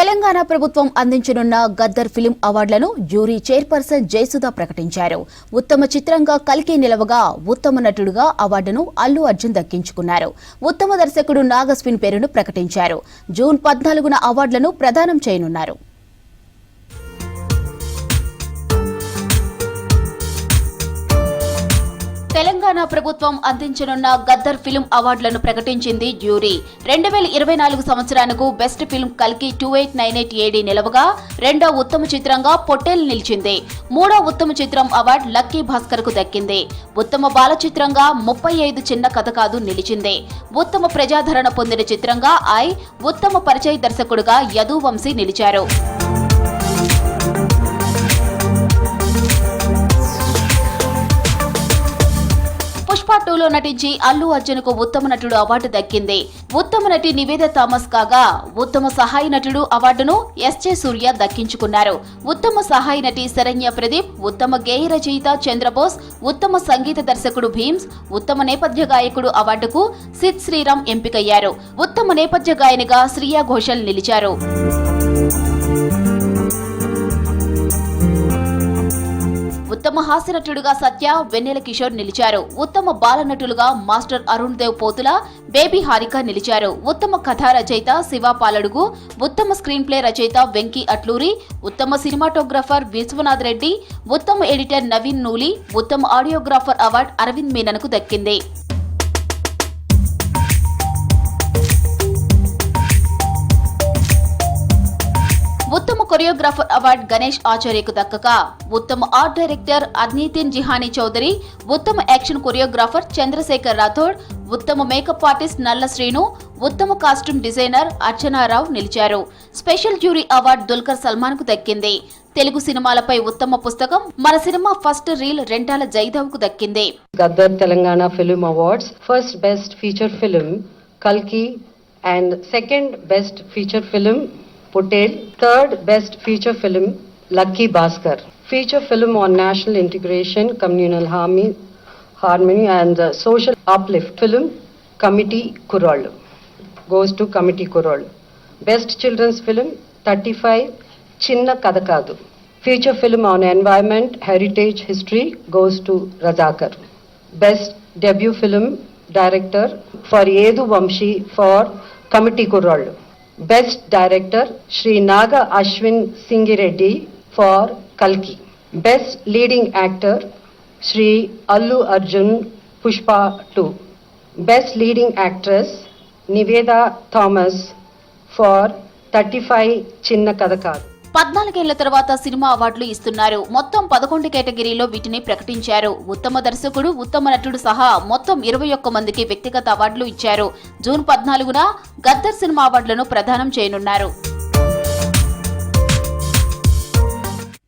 తెలంగాణ ప్రభుత్వం అందించనున్న గద్దర్ ఫిలిం అవార్డులను jury chairperson Jayasudha ప్రకటించారు. ఉత్తమ చిత్రంగా కల్కి నిలవగా ఉత్తమ నటుడుగా అవార్డును అల్లు అర్జున్ దక్కించుకున్నారు. ఉత్తమ దర్శకుడు నాగస్విన్ పేరును ప్రకటించారు. జూన్ 14న అవార్డులను ప్రదానం చేయనున్నారు. తెలంగాణ ప్రభుత్వం అందించనున్న గద్దర్ ఫిలిం అవార్డులను ప్రకటించింది జ్యూరీ. 2024 సంవత్సరానికి బెస్ట్ ఫిల్మ్ కల్కి 2898 AD నిలవగా రెండో ఉత్తమ చిత్రంగా పొట్టేల్ నిలిచింది. మూడో ఉత్తమ చిత్రం అవార్డు లక్కీ భాస్కర్ కు దక్కింది. ఉత్తమ బాల చిత్రంగా 35 చిన్న కథ కాదు నిలిచింది. ఉత్తమ ప్రజాదరణ పొందిన చిత్రంగా ఉత్తమ పరిచయ దర్శకుడుగా యదువంశీ నిలిచారు. పుష్ప 2లో నటించి అల్లు అర్జున్ కు ఉత్తమ నటుడు అవార్డు దక్కింది. ఉత్తమ నటి నివేద థామస్ కాగా ఉత్తమ సహాయ నటుడు అవార్డును ఎస్జే సూర్య దక్కించుకున్నారు. ఉత్తమ సహాయ నటి శరణ్య ప్రదీప్, ఉత్తమ గేయ రచయిత చంద్రబోస్, ఉత్తమ సంగీత దర్శకుడు భీమ్స్, ఉత్తమ నేపథ్య గాయకుడు అవార్డుకు సిద్ శ్రీరామ్ ఎంపికయ్యారు. ఉత్తమ నేపథ్య గాయనిగా శ్రియా ఘోషల్ నిలిచారు. ఉత్తమ హాస్య నటుడుగా సత్య, వెన్నెల కిషోర్ నిలిచారు. ఉత్తమ బాల నటులుగా మాస్టర్ అరుణ్ దేవ్ పోతుల, బేబీ హారిక నిలిచారు. ఉత్తమ కథా రచయిత శివ పాలడుగు, ఉత్తమ స్క్రీన్ ప్లే రచయిత వెంకీ అట్లూరి, ఉత్తమ సినిమాటోగ్రాఫర్ విశ్వనాథ్ రెడ్డి, ఉత్తమ ఎడిటర్ నవీన్ నూలి, ఉత్తమ ఆడియోగ్రాఫర్ అవార్డు అరవింద్ మీనన్కు దక్కింది. ఉత్తమ కొరియోగ్రాఫర్ అవార్డు గణేష్ ఆచార్యకు దక్కగా ఉత్తమ ఆర్ట్ డైరెక్టర్ అద్నీతిన్ జిహానీ చౌదరి, ఉత్తమ యాక్షన్ కొరియోగ్రాఫర్ చంద్రశేఖర్ రాథోడ్, ఉత్తమ మేకప్ ఆర్టిస్ట్ నల్ల శ్రీను, ఉత్తమ కాస్ట్యూమ్ డిజైనర్ అర్చనారావు నిలిచారు. Special jury award Dulquer Salmaan కు దక్కింది. తెలుగు సినిమాలపై ఉత్తమ పుస్తకం మన cinema first reel Rentala Jaidev కు దక్కింది. Gaddar Telangana film awards first best feature film కల్కి and second best feature film Potel, third best feature film Lucky Bhaskar. Feature film on national integration, communal harmony and social uplift film Committee Kurol goes to Committee Kurol. Best children's film 35 Chinna Kadakadu. Feature film on environment, heritage, history goes to Razakar. Best debut film director for Yedu Vamshi for Committee Kurol. Best Director Shri Naga Ashwin Singireddy for Kalki. Best Leading Actor Shri Allu Arjun Pushpa 2. Best Leading Actress Niveda Thomas for 35 Chinna Kadakadu. 14 ఏళ్ల తర్వాత cinema అవార్డులు ఇస్తున్నారు. మొత్తం 11 కేటగిరీలో వీటిని ప్రకటించారు. ఉత్తమ దర్శకుడు, ఉత్తమ నటుడు సహా మొత్తం 21 మందికి వ్యక్తిగత అవార్డులు ఇచ్చారు. జూన్ 14న గద్దర్ సినిమా అవార్డులను ప్రదానం చేయనున్నారు.